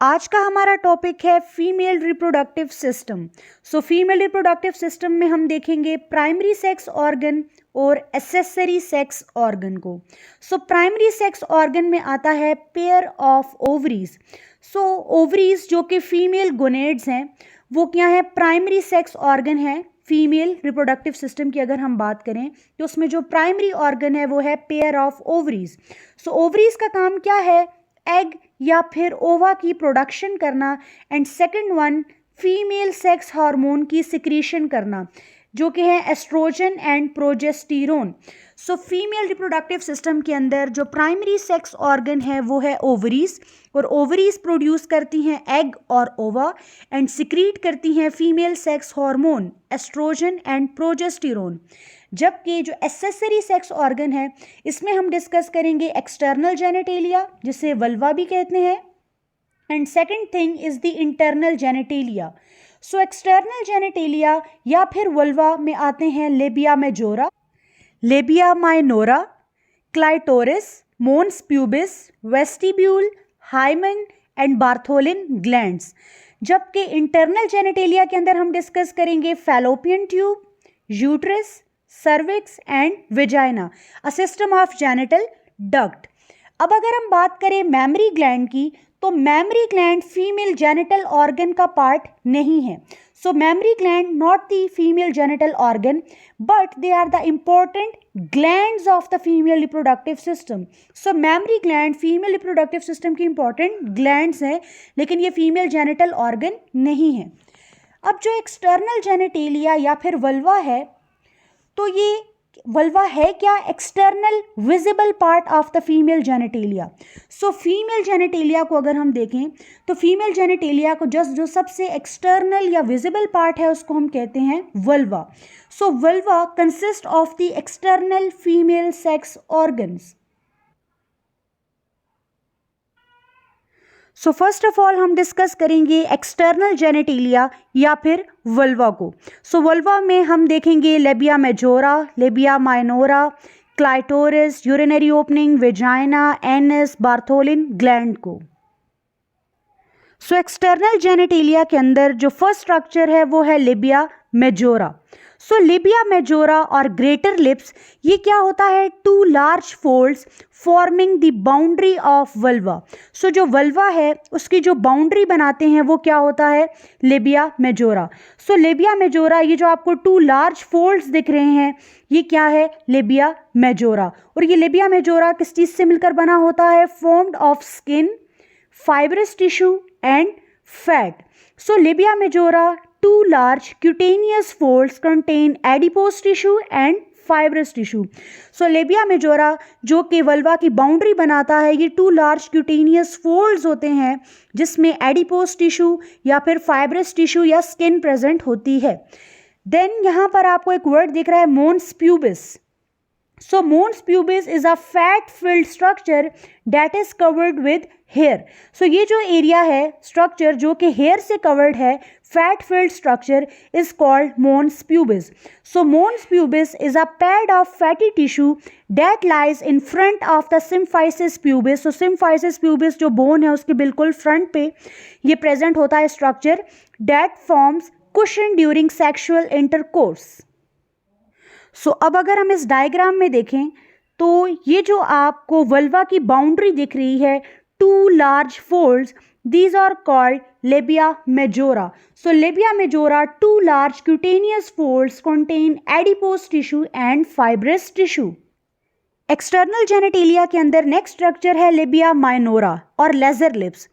आज का हमारा टॉपिक है फीमेल रिप्रोडक्टिव सिस्टम। सो फीमेल रिप्रोडक्टिव सिस्टम में हम देखेंगे प्राइमरी सेक्स ऑर्गन और एसेसरी सेक्स ऑर्गन को। सो प्राइमरी सेक्स ऑर्गन में आता है pair of ovaries. So ovaries जो कि फीमेल गोनेड्स हैं वो क्या है, प्राइमरी सेक्स ऑर्गन है। फीमेल रिप्रोडक्टिव सिस्टम की अगर हम बात करें तो उसमें जो प्राइमरी ऑर्गन है वो है pair of ovaries. So ovaries का काम क्या है, एग या फिर ओवा की प्रोडक्शन करना, and second one female sex hormone की सिक्रीशन करना जो कि है estrogen and progesterone. So female reproductive system के अंदर जो प्राइमरी सेक्स ऑर्गन है वो है ओवरीज, और ओवरीज प्रोड्यूस करती हैं एग और ओवा एंड सिक्रीट करती हैं female sex hormone estrogen and progesterone. जबकि जो एसेसरी सेक्स ऑर्गन है इसमें हम डिस्कस करेंगे एक्सटर्नल जेनेटेलिया जिसे वल्वा भी कहते हैं, and second thing is the internal genitalia. So external genitalia या फिर वल्वा में आते हैं labia majora, labia minora, clitoris, mons pubis, vestibule, hymen and Bartholin glands. जबकि इंटरनल जेनेटेलिया के अंदर हम डिस्कस करेंगे fallopian tube, uterus, cervix and vagina, a system of genital duct. अब अगर हम बात करें मैमरी ग्लैंड की तो mammary gland female genital organ का पार्ट नहीं है। सो mammary gland not the female genital organ but they are the important glands of the female reproductive system. So mammary gland female reproductive system की important glands हैं लेकिन ये female genital organ नहीं है। अब जो एक्सटर्नल जेनेटेलिया या फिर वल्वा है तो ये वल्वा है क्या, external visible part of the female genitalia. So female genitalia को अगर हम देखें तो फीमेल जेनेटेलिया को जो सबसे एक्सटर्नल या विजिबल पार्ट है उसको हम कहते हैं vulva. So vulva consist of the external female sex organs. So first of all हम डिस्कस करेंगे एक्सटर्नल जेनेटेलिया या फिर वल्वा को। सो वल्वा में हम देखेंगे labia majora, labia minora, clitoris, urinary opening, vagina, anus, Bartholin gland को। So external genitalia के अंदर जो फर्स्ट स्ट्रक्चर है वो है labia majora. So labia majora और ग्रेटर लिप्स, ये क्या होता है, two large folds forming the boundary of vulva. So जो वल्वा है उसकी जो बाउंड्री बनाते हैं वो क्या होता है, labia majora. So labia majora, ये जो आपको टू लार्ज फोल्ड्स दिख रहे हैं ये क्या है, लेबिया मेजोरा। और ये लेबिया मेजोरा किस चीज़ से मिलकर बना होता है, formed of skin, fibrous tissue and fat. So labia majora, two large cutaneous folds contain adipose tissue and fibrous tissue. So labia majora जो कि वल्वा की बाउंड्री बनाता है ये टू लार्ज क्यूटेनियस फोल्ड्स होते हैं जिसमें एडिपोस टिश्यू या फिर फाइब्रस टिश्यू या स्किन प्रेजेंट होती है। देन यहाँ पर आपको एक वर्ड दिख रहा है मोन्स pubis. So mons pubis is a fat-filled structure that is covered with hair. So ये जो एरिया है स्ट्रक्चर जो कि हेयर से कवर्ड है, fat-filled structure is called mons pubis. So mons pubis is a pad of fatty tissue that lies in front of the symphysis pubis. So symphysis pubis जो bone है उसके बिल्कुल front पे ये प्रेजेंट होता है structure that forms cushion during sexual intercourse. सो अब अगर हम इस डायग्राम में देखें तो ये जो आपको वल्वा की बाउंड्री दिख रही है two large folds, these are called labia majora. So labia majora two large cutaneous folds contain adipose tissue and fibrous tissue. External genitalia के अंदर नेक्स्ट स्ट्रक्चर है लेबिया माइनोरा और lesser lips.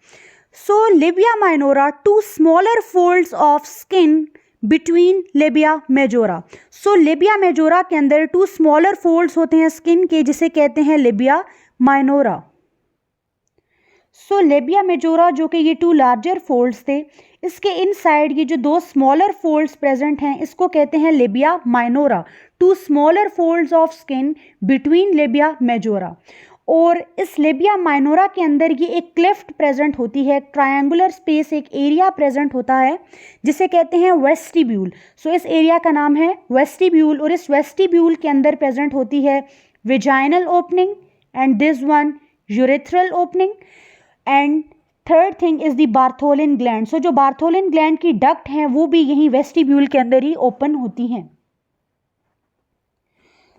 So labia minora two smaller folds of skin between labia majora. So labia majora के अंदर to smaller folds होते हैं skin के जिसे कहते हैं लेबिया माइनोरा। सो लेबिया मेजोरा जो कि ये टू लार्जर फोल्ड्स थे इसके इनसाइड ये जो दो स्मॉलर फोल्ड्स प्रेजेंट हैं इसको कहते हैं labia minora, two smaller folds of skin between labia majora. और इस लेबिया माइनोरा के अंदर ये एक क्लेफ्ट प्रेजेंट होती है, ट्रायंगुलर स्पेस, एक एरिया प्रेजेंट होता है जिसे कहते हैं वेस्टिब्यूल। सो इस एरिया का नाम है वेस्टिब्यूल और इस वेस्टिब्यूल के अंदर प्रेजेंट होती है vaginal opening and this one urethral opening, and third thing is the Bartholin gland. So जो बार्थोलिन ग्लैंड की डक्ट हैं वो भी यहीं वेस्टिब्यूल के अंदर ही ओपन होती हैं।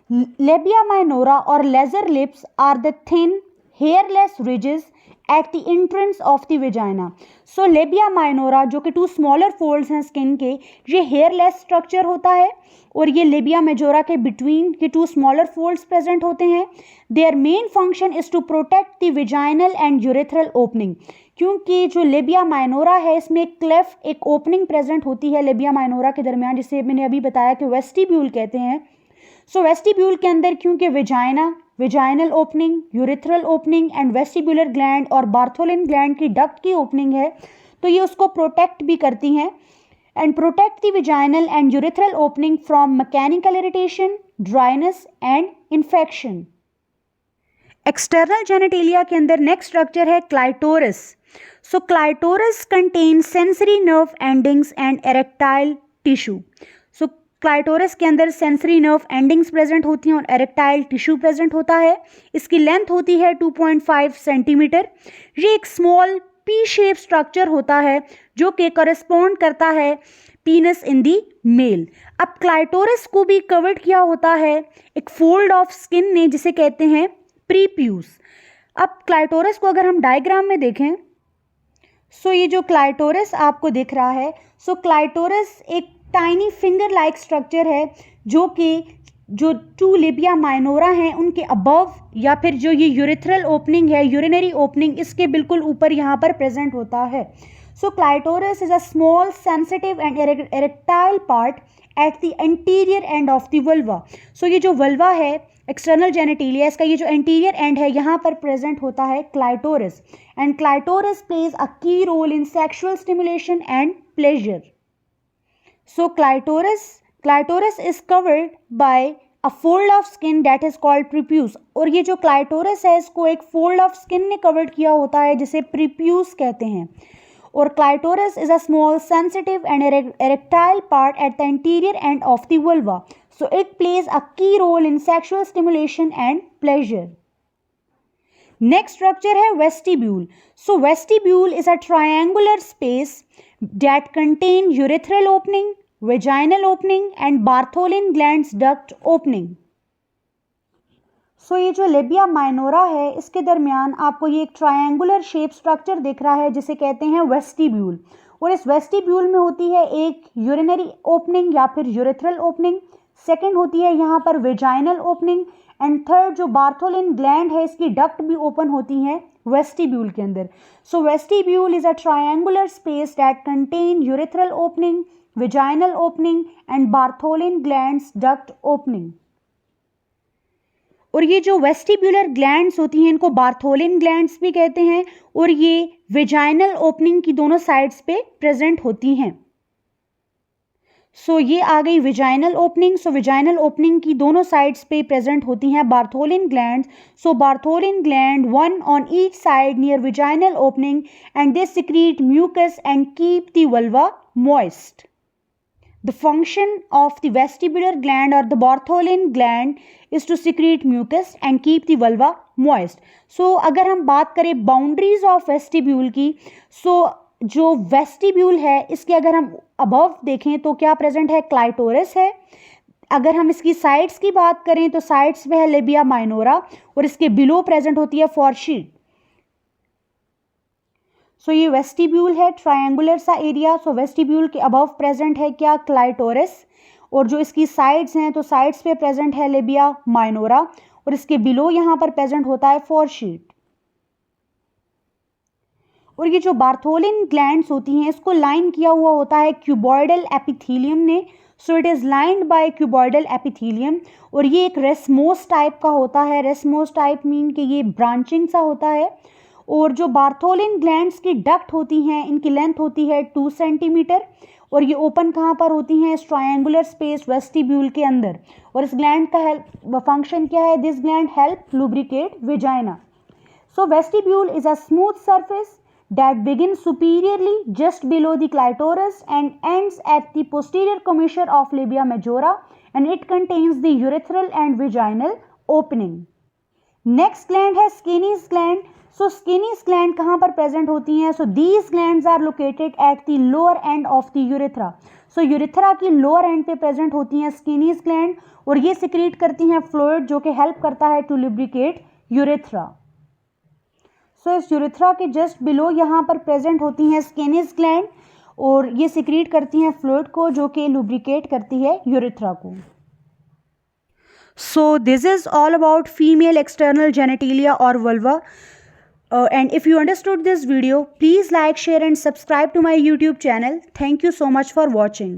लेबिया माइनोरा और lesser lips are the thin hairless ridges at the entrance of the vagina. So labia minora जो कि 2 स्मॉलर फोल्ड्स हैं स्किन के, ये हेयरलेस स्ट्रक्चर होता है और ये लेबिया मेजोरा के बिटवीन ये 2 स्मॉलर फोल्ड्स प्रेजेंट होते हैं। Their main function is to protect the vaginal and urethral opening, क्योंकि जो लेबिया माइनोरा है इसमें एक क्लेफ्ट, एक ओपनिंग प्रेजेंट होती है लेबिया माइनोरा के दरमियान, जिसे मैंने अभी बताया कि वेस्टिब्यूल कहते हैं। सो वेस्टिब्यूल के अंदर क्योंकि vagina, vaginal opening, urethral opening and vestibular gland और बार्थोलिन ग्लैंड की डक्ट की ओपनिंग है, तो ये उसको प्रोटेक्ट भी करती हैं and protect the vaginal and urethral opening from mechanical irritation, dryness and infection. External genitalia के अंदर नेक्स्ट स्ट्रक्चर है clitoris. So clitoris contain sensory nerve endings and erectile tissue. So clitoris के अंदर सेंसरी नर्व एंडिंग्स प्रेजेंट होती हैं और erectile tissue present होता है। इसकी लेंथ होती है 2.5 सेंटीमीटर। ये एक स्मॉल पी शेप स्ट्रक्चर होता है जो कि करस्पॉन्ड करता है पीनस इन दी मेल। अब क्लाइटोरिस को भी कवर्ड किया होता है एक फोल्ड ऑफ स्किन ने जिसे कहते हैं प्रीप्यूस। अब क्लाइटोरिस को अगर हम डायग्राम में देखें, सो ये जो क्लाइटोरिस आपको दिख रहा है, सो क्लाइटोरिस एक टाइनी फिंगर लाइक स्ट्रक्चर है जो कि जो 2 लेबिया माइनोरा हैं उनके अबव या फिर जो ये यूरेथ्रल ओपनिंग है, यूरिनरी ओपनिंग, इसके बिल्कुल ऊपर यहाँ पर प्रेजेंट होता है। So clitoris is a small sensitive and erectile part at the anterior end of the vulva. So ये जो वल्वा है एक्सटर्नल जेनिटेलिया, इसका ये जो एंटीरियर एंड है यहाँ पर प्रेजेंट होता है clitoris and clitoris plays a key role in sexual stimulation and pleasure. So clitoris is covered by a fold of skin that is called prepuce। और ये जो क्लाइटोरिस है इसको एक फोल्ड ऑफ स्किन ने कवर्ड किया होता है जिसे प्रीप्यूस कहते हैं। और clitoris is a small sensitive and erectile part at the interior end of the vulva. So it plays a key role in sexual stimulation and pleasure. Next structure है vestibule. So vestibule is a triangular space that contain urethral opening, vaginal opening and Bartholin glands duct opening। सो ये जो labia minora है इसके दरमियान आपको ये एक triangular shape structure दिख रहा है जिसे कहते हैं वेस्टिब्यूल। और इस वेस्टिब्यूल में होती है एक यूरिनरी ओपनिंग या फिर यूरेथ्रल ओपनिंग, सेकंड होती है यहाँ पर वेजाइनल ओपनिंग एंड थर्ड जो बार्थोलिन ग्लैंड है इसकी डक्ट भी ओपन होती हैं वेस्टिब्यूल के अंदर। So vestibule is a triangular space that contain urethral opening, vaginal opening and Bartholin glands duct opening. और ये जो वेस्टिब्यूलर ग्लैंड्स होती हैं इनको बार्थोलिन ग्लैंड्स भी कहते हैं और ये वेजाइनल ओपनिंग की दोनों साइड्स पे प्रेजेंट होती हैं। सो ये आ गई vaginal opening. So vaginal opening की दोनों साइड्स पे प्रेजेंट होती हैं Bartholin glands. So Bartholin gland one on each side near vaginal opening and they secrete mucus and keep the vulva moist. The function of the vestibular gland or the Bartholin gland is to secrete mucus and keep the vulva moist। So अगर हम बात करें boundaries of vestibule की, so जो vestibule है इसके अगर हम अबव देखें तो क्या प्रेजेंट है, क्लाइटोरिस है। अगर हम इसकी साइड्स की बात करें तो साइड्स में है लेबिया माइनोरा और इसके बिलो प्रेजेंट होती है फोरशीट। सो ये वेस्टिब्यूल है, ट्रायंगुलर सा एरिया। सो वेस्टिब्यूल के अबव प्रेजेंट है क्या, क्लाइटोरिस, और जो इसकी साइड्स हैं तो साइड्स पे प्रेजेंट है लेबिया माइनोरा और इसके बिलो यहाँ पर प्रेजेंट होता है फोरशीट। और ये जो बार्थोलिन ग्लैंड्स होती हैं इसको लाइन किया हुआ होता है क्यूबॉइडल एपिथेलियम ने। So it is lined by cuboidal epithelium और ये एक रेसमोस टाइप का होता है। रेसमोस टाइप मीन कि ये ब्रांचिंग सा होता है। और जो बार्थोलिन ग्लैंड्स की डक्ट होती हैं इनकी लेंथ होती है 2 सेंटीमीटर और ये ओपन कहाँ पर होती हैं, इस ट्रायंगुलर स्पेस वेस्टिब्यूल के अंदर। और इस ग्लैंड का फंक्शन क्या है, this gland help lubricate vagina. So vestibule is a smooth surface that begins superiorly just below the clitoris and ends at the posterior commissure of labia majora and it contains the urethral and vaginal opening। Next gland है Skene's gland। सो Skene's gland कहाँ पर present होती हैं? So these glands are located at the lower end of the urethra. So urethra की lower end पे present होती हैं Skene's gland, और ये सिक्रीट करती हैं फ्लूइड जो कि हेल्प करता है टू लुब्रिकेट यूरेथ्रा। सो इस यूरेथ्रा के जस्ट बिलो यहाँ पर प्रेजेंट होती हैं स्किनीज ग्लैंड, और ये सिक्रीट करती हैं फ्लूइड को जो कि लुब्रिकेट करती है यूरेथ्रा को। So this is all about female external genitalia or vulva. And if you understood this video, please like, share and subscribe to my YouTube channel. Thank you so much for watching.